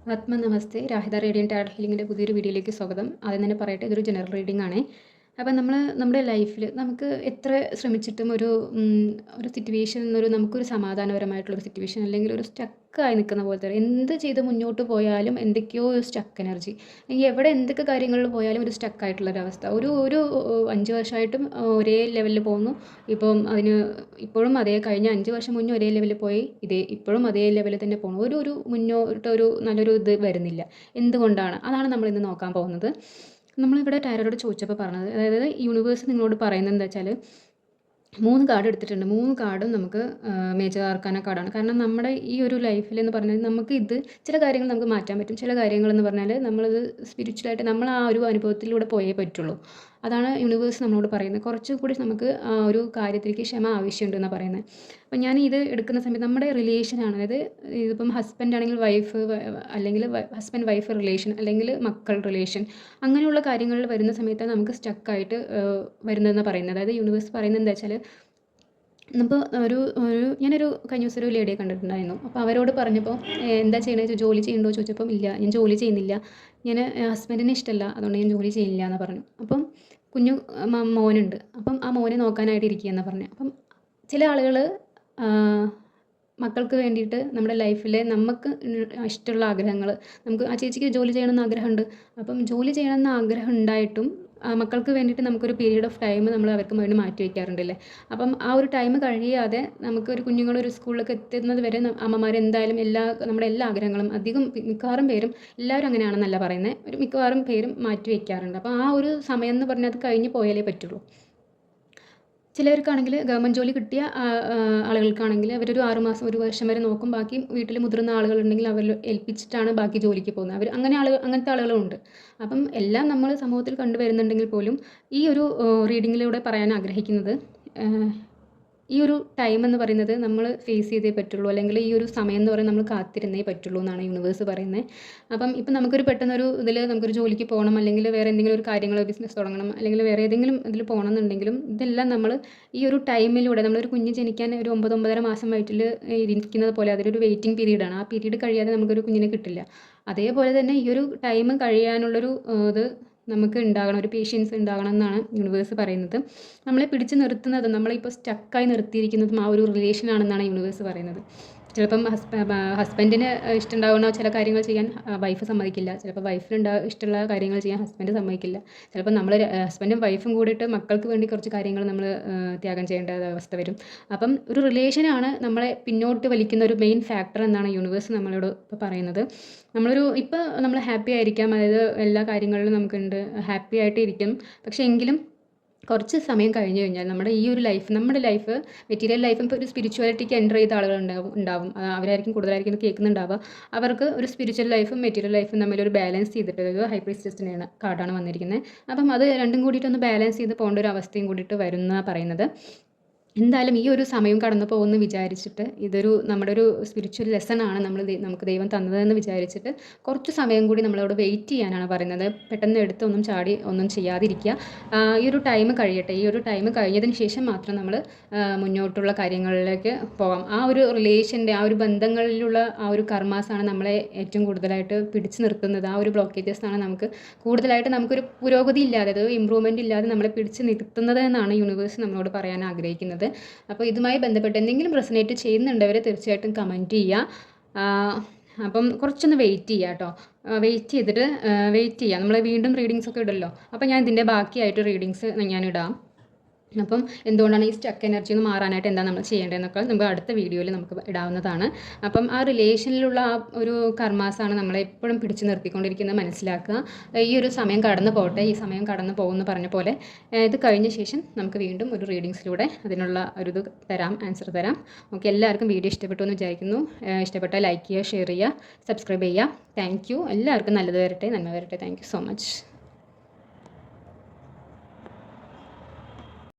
നമസ്തേ. രാഹിത radian tarot ഹീലിംഗിൻ്റെ പുതിയൊരു വീഡിയോയിലേക്ക് സ്വാഗതം. ആദ്യം തന്നെ പറയട്ടെ, ഇതൊരു ജനറൽ റീഡിംഗ് ആണേ. അപ്പം നമ്മുടെ ലൈഫിൽ നമുക്ക് എത്ര ശ്രമിച്ചിട്ടും ഒരു സിറ്റുവേഷനിൽ നിന്നൊരു നമുക്കൊരു സമാധാനപരമായിട്ടുള്ളൊരു സിറ്റുവേഷൻ അല്ലെങ്കിൽ ഒരു സ്റ്റക്കായി നിൽക്കുന്ന പോലത്തെ എന്ത് ചെയ്ത് മുന്നോട്ട് പോയാലും എന്തൊക്കെയോ ഒരു സ്റ്റക്ക് എനർജി, അല്ലെങ്കിൽ എവിടെ എന്തൊക്കെ കാര്യങ്ങളിൽ പോയാലും ഒരു സ്റ്റക്കായിട്ടുള്ളൊരവസ്ഥ. ഒരു ഒരു 5 വർഷമായിട്ടും ഒരേ ലെവലിൽ പോകുന്നു. ഇപ്പോഴും അതേ കഴിഞ്ഞ 5 വർഷം മുന്നേ ഒരേ ലെവലിൽ പോയി, ഇപ്പോഴും അതേ ലെവലിൽ തന്നെ പോകണം. ഒരു മുന്നോട്ടൊരു നല്ലൊരു ഇത് വരുന്നില്ല. എന്തുകൊണ്ടാണ്? അതാണ് നമ്മളിന്ന് നോക്കാൻ പോകുന്നത്. നമ്മളിവിടെ ടാരോയോട് ചോദിച്ചപ്പോൾ പറഞ്ഞത്, അതായത് യൂണിവേഴ്സ് നിങ്ങളോട് പറയുന്നത് എന്താ വെച്ചാൽ, 3 കാർഡ് എടുത്തിട്ടുണ്ട്. 3 കാർഡും നമുക്ക് മേജർ ആർക്കാന കാർഡാണ്. കാരണം നമ്മുടെ ഈ ഒരു ലൈഫിലെന്ന് പറഞ്ഞാൽ ചില കാര്യങ്ങൾ നമുക്ക് മാറ്റാൻ പറ്റും. ചില കാര്യങ്ങളെന്ന് പറഞ്ഞാൽ നമ്മളത് സ്പിരിച്വലായിട്ട് നമ്മൾ ആ ഒരു അനുഭവത്തിലൂടെ പോയേ പറ്റുള്ളൂ. അതാണ് യൂണിവേഴ്സ് നമ്മളോട് പറയുന്നത്. കുറച്ചുകൂടി നമുക്ക് ആ ഒരു കാര്യത്തിലേക്ക് ക്ഷമ ആവശ്യമുണ്ടെന്നാണ് പറയുന്നത്. അപ്പം ഞാൻ ഇത് എടുക്കുന്ന സമയത്ത് നമ്മുടെ റിലേഷനാണ്, അതായത് ഇതിപ്പം ഹസ്ബൻഡ് ആണെങ്കിൽ വൈഫ്, അല്ലെങ്കിൽ ഹസ്ബൻഡ് വൈഫ് റിലേഷൻ, അല്ലെങ്കിൽ മക്കൾ റിലേഷൻ, അങ്ങനെയുള്ള കാര്യങ്ങളിൽ വരുന്ന സമയത്താണ് നമുക്ക് സ്റ്റക്കായിട്ട് വരുന്നതെന്ന് പറയുന്നത്. അതായത് യൂണിവേഴ്സ് പറയുന്നത് എന്താ വെച്ചാൽ, അപ്പോൾ ഞാനൊരു കഴിഞ്ഞ ദിവസം ഒരു ലേഡിയെ കണ്ടിട്ടുണ്ടായിരുന്നു. അപ്പോൾ അവരോട് പറഞ്ഞപ്പോൾ എന്താ ചെയ്യണത്, ജോലി ചെയ്യണ്ടോ ചോദിച്ചപ്പം ഇല്ല, ഞാൻ ജോലി ചെയ്യുന്നില്ല, ഞാൻ ഹസ്ബൻഡിന് ഇഷ്ടമല്ല, അതുകൊണ്ട് ഞാൻ ജോലി ചെയ്യില്ല എന്ന് പറഞ്ഞു. അപ്പം കുഞ്ഞു മോനുണ്ട്, അപ്പം ആ മോനെ നോക്കാനായിട്ട് ഇരിക്കുകയെന്ന് പറഞ്ഞു. അപ്പം ചില ആളുകൾ മക്കൾക്ക് വേണ്ടിയിട്ട് നമ്മുടെ ലൈഫിലെ നമുക്ക് ഇഷ്ടമുള്ള ആഗ്രഹങ്ങൾ, നമുക്ക് ആ ചേച്ചിക്ക് ജോലി ചെയ്യണമെന്ന് ആഗ്രഹമുണ്ട്, അപ്പം ജോലി ചെയ്യണമെന്ന് ആഗ്രഹം ഉണ്ടായിട്ടും മക്കൾക്ക് വേണ്ടിയിട്ട് നമുക്കൊരു പീരീഡ് ഓഫ് ടൈം നമ്മൾ അവർക്ക് വേണ്ടി മാറ്റി വയ്ക്കാറുണ്ടല്ലേ. അപ്പം ആ ഒരു ടൈം കഴിയാതെ നമുക്കൊരു കുഞ്ഞുങ്ങളൊരു സ്കൂളിലേക്ക് എത്തുന്നത് വരെ അമ്മമാർ എന്തായാലും നമ്മുടെ എല്ലാ ആഗ്രഹങ്ങളും മിക്കവാറും പേരും, എല്ലാവരും അങ്ങനെയാണെന്നല്ല പറയുന്നത്, ഒരു മിക്കവാറും പേരും മാറ്റി വയ്ക്കാറുണ്ട്. അപ്പോൾ ആ ഒരു സമയം എന്ന് പറഞ്ഞാൽ അത് കഴിഞ്ഞ് പോയാലേ പറ്റുള്ളൂ. ചിലർക്കാണെങ്കിൽ ഗവൺമെൻറ് ജോലി കിട്ടിയ ആളുകൾക്കാണെങ്കിൽ അവരൊരു 6 മാസം 1 വർഷം വരെ നോക്കും. ബാക്കി വീട്ടിൽ മുതിർന്ന ആളുകളുണ്ടെങ്കിൽ അവരിൽ ഏൽപ്പിച്ചിട്ടാണ് ബാക്കി ജോലിക്ക് പോകുന്നത്. അങ്ങനത്തെ ആളുകളും ഉണ്ട്. അപ്പം എല്ലാം നമ്മൾ സമൂഹത്തിൽ കണ്ടുവരുന്നുണ്ടെങ്കിൽ പോലും ഈ ഒരു റീഡിങ്ങിലൂടെ പറയാൻ ആഗ്രഹിക്കുന്നത്, ഈ ഒരു ടൈം എന്ന് പറയുന്നത് നമ്മൾ ഫേസ് ചെയ്തേ പറ്റുള്ളൂ, അല്ലെങ്കിൽ ഈ ഒരു സമയം എന്ന് പറയുന്നത് നമ്മൾ കാത്തിരുന്നേ പറ്റുള്ളൂ എന്നാണ് യൂണിവേഴ്സ് പറയുന്നത്. അപ്പം ഇപ്പം നമുക്കൊരു പെട്ടെന്നൊരു നമുക്കൊരു ജോലിക്ക് പോകണം, അല്ലെങ്കിൽ വേറെ എന്തെങ്കിലും ഒരു കാര്യങ്ങൾ ബിസിനസ് തുടങ്ങണം, അല്ലെങ്കിൽ വേറെ ഏതെങ്കിലും ഇതിൽ പോകണം എന്നുണ്ടെങ്കിലും ഇതെല്ലാം നമ്മൾ ഈ ഒരു ടൈമിലൂടെ, നമ്മളൊരു കുഞ്ഞ് ജനിക്കാൻ ഒരു 9-9.5 മാസം വയറ്റിൽ ഇരിക്കുന്നത് പോലെ അതിലൊരു വെയിറ്റിംഗ് പീരീഡാണ്. ആ പീരീഡ് കഴിയാതെ നമുക്കൊരു കുഞ്ഞിനെ കിട്ടില്ല. അതേപോലെ തന്നെ ഈ ഒരു ടൈം കഴിയാനുള്ളൊരു ഇത് നമുക്ക് ഉണ്ടാകണം, ഒരു പേഷ്യൻസ് ഉണ്ടാകണം എന്നാണ് യൂണിവേഴ്സ് പറയുന്നത്. നമ്മളെ പിടിച്ച് നിർത്തുന്നതും നമ്മളിപ്പോൾ സ്റ്റക്കായി നിർത്തിയിരിക്കുന്നതും ആ ഒരു റിലേഷനാണെന്നാണ് യൂണിവേഴ്സ് പറയുന്നത്. ചിലപ്പം ഹസ്ബൻഡിന് ഇഷ്ടമുണ്ടാകുന്ന ചില കാര്യങ്ങൾ ചെയ്യാൻ വൈഫ് സമ്മതിക്കില്ല, ചിലപ്പോൾ വൈഫിന് ഇഷ്ടമുള്ള കാര്യങ്ങൾ ചെയ്യാൻ ഹസ്ബൻഡ് സമ്മതിക്കില്ല. ചിലപ്പോൾ നമ്മൾ ഹസ്ബൻഡും വൈഫും കൂടിയിട്ട് മക്കൾക്ക് വേണ്ടി കുറച്ച് കാര്യങ്ങൾ നമ്മൾ ത്യാഗം ചെയ്യേണ്ട അവസ്ഥ വരും. അപ്പം ഒരു റിലേഷനാണ് നമ്മളെ പിന്നോട്ട് വലിക്കുന്ന ഒരു മെയിൻ ഫാക്ടർ എന്നാണ് യൂണിവേഴ്സ് നമ്മളോട് ഇപ്പോൾ പറയുന്നത്. ഇപ്പോൾ നമ്മൾ ഹാപ്പി ആയിരിക്കാം, അതായത് എല്ലാ കാര്യങ്ങളിലും നമുക്കുണ്ട്, ഹാപ്പി ആയിട്ട് ഇരിക്കും. പക്ഷേ എങ്കിലും കുറച്ച് സമയം കഴിഞ്ഞ് കഴിഞ്ഞാൽ നമ്മുടെ ലൈഫ് മെറ്റീരിയൽ ലൈഫും ഇപ്പോൾ ഒരു സ്പിരിച്വാലിറ്റിക്ക് എൻ്റർ ചെയ്ത ആളുകൾ ഉണ്ടാവും. അവരായിരിക്കും കൂടുതലായിരിക്കും കേൾക്കുന്നുണ്ടാവുക. അവർക്ക് ഒരു സ്പിരിച്വൽ ലൈഫും മെറ്റീരിയൽ ലൈഫും തമ്മിലൊരു ബാലൻസ് ചെയ്തിട്ട്, ഒരു ഹൈ പ്രീസ്റ്റസിൻ്റെയാണ് കാർഡാണ് വന്നിരിക്കുന്നത്. അപ്പം അത് രണ്ടും കൂടിയിട്ടൊന്ന് ബാലൻസ് ചെയ്ത് പോകേണ്ട ഒരു അവസ്ഥയും കൂടിയിട്ട് വരുന്നതാണ് പറയുന്നത്. എന്തായാലും ഈ ഒരു സമയം കടന്നു പോകുമെന്ന് വിചാരിച്ചിട്ട്, നമ്മുടെ ഒരു സ്പിരിച്വൽ ലെസണാണ് നമുക്ക് ദൈവം തന്നതെന്ന് വിചാരിച്ചിട്ട് കുറച്ച് സമയം കൂടി നമ്മളോട് വെയിറ്റ് ചെയ്യാനാണ് പറയുന്നത്. പെട്ടെന്ന് ഒന്നും ചാടി ഒന്നും ചെയ്യാതിരിക്കുക. ഈ ഒരു ടൈം കഴിയട്ടെ. ഈ ഒരു ടൈം കഴിഞ്ഞതിന് ശേഷം മാത്രം നമ്മൾ മുന്നോട്ടുള്ള കാര്യങ്ങളിലേക്ക് പോകാം. ആ ഒരു റിലേഷൻ്റെ, ആ ഒരു ബന്ധങ്ങളിലുള്ള ആ ഒരു കർമാസാണ് നമ്മളെ ഏറ്റവും കൂടുതലായിട്ട് പിടിച്ചു നിർത്തുന്നത്. ആ ഒരു ബ്ലോക്കേജസാണ് നമുക്കൊരു പുരോഗതി ഇല്ലാതെ, ഇമ്പ്രൂവ്മെൻ്റ് ഇല്ലാതെ നമ്മളെ പിടിച്ച് നിർത്തുന്നത് എന്നാണ് യൂണിവേഴ്സ് നമ്മളോട് പറയാൻ ആഗ്രഹിക്കുന്നത്. അപ്പോൾ ഇതുമായി ബന്ധപ്പെട്ട് എന്തെങ്കിലും റെസനേറ്റ് ചെയ്യുന്നുണ്ടവർ തീർച്ചയായിട്ടും കമൻറ്റ് ചെയ്യുക. അപ്പം കുറച്ചൊന്ന് വെയിറ്റ് ചെയ്യുക കേട്ടോ. വെയിറ്റ് ചെയ്യുക. നമ്മൾ വീണ്ടും റീഡിങ്സ് ഒക്കെ ഇടല്ലോ. അപ്പോൾ ഞാൻ ഇതിൻ്റെ ബാക്കിയായിട്ട് റീഡിങ്സ് ഞാനിടാം. അപ്പം എന്തുകൊണ്ടാണ് ഈ സ്റ്റക്ക് എനർജി ഒന്ന് മാറാനായിട്ട് എന്താ നമ്മൾ ചെയ്യേണ്ടതെന്നൊക്കെ നമുക്ക് അടുത്ത വീഡിയോയിൽ നമുക്ക് ഇടാവുന്നതാണ്. അപ്പം ആ റിലേഷനിലുള്ള ആ ഒരു കർമാസാണ് നമ്മളെ എപ്പോഴും പിടിച്ചു നിർത്തിക്കൊണ്ടിരിക്കുന്നത്, മനസ്സിലാക്കുക. ഈ ഒരു സമയം കടന്നു പോകട്ടെ, ഈ സമയം കടന്നു പോകുമെന്ന് പറഞ്ഞ പോലെ ഇത് കഴിഞ്ഞ ശേഷം നമുക്ക് വീണ്ടും ഒരു റീഡിങ്സിലൂടെ അതിനുള്ള ഒരു ആൻസർ തരാം. ഓക്കെ, എല്ലാവർക്കും വീഡിയോ ഇഷ്ടപ്പെട്ടു എന്ന് വിചാരിക്കുന്നു. ഇഷ്ടപ്പെട്ടാൽ ലൈക്ക് ചെയ്യുക, ഷെയർ ചെയ്യുക, സബ്സ്ക്രൈബ് ചെയ്യുക. Thank you. എല്ലാവർക്കും നല്ലത് വരട്ടെ, നന്മ വരട്ടെ. Thank you so much.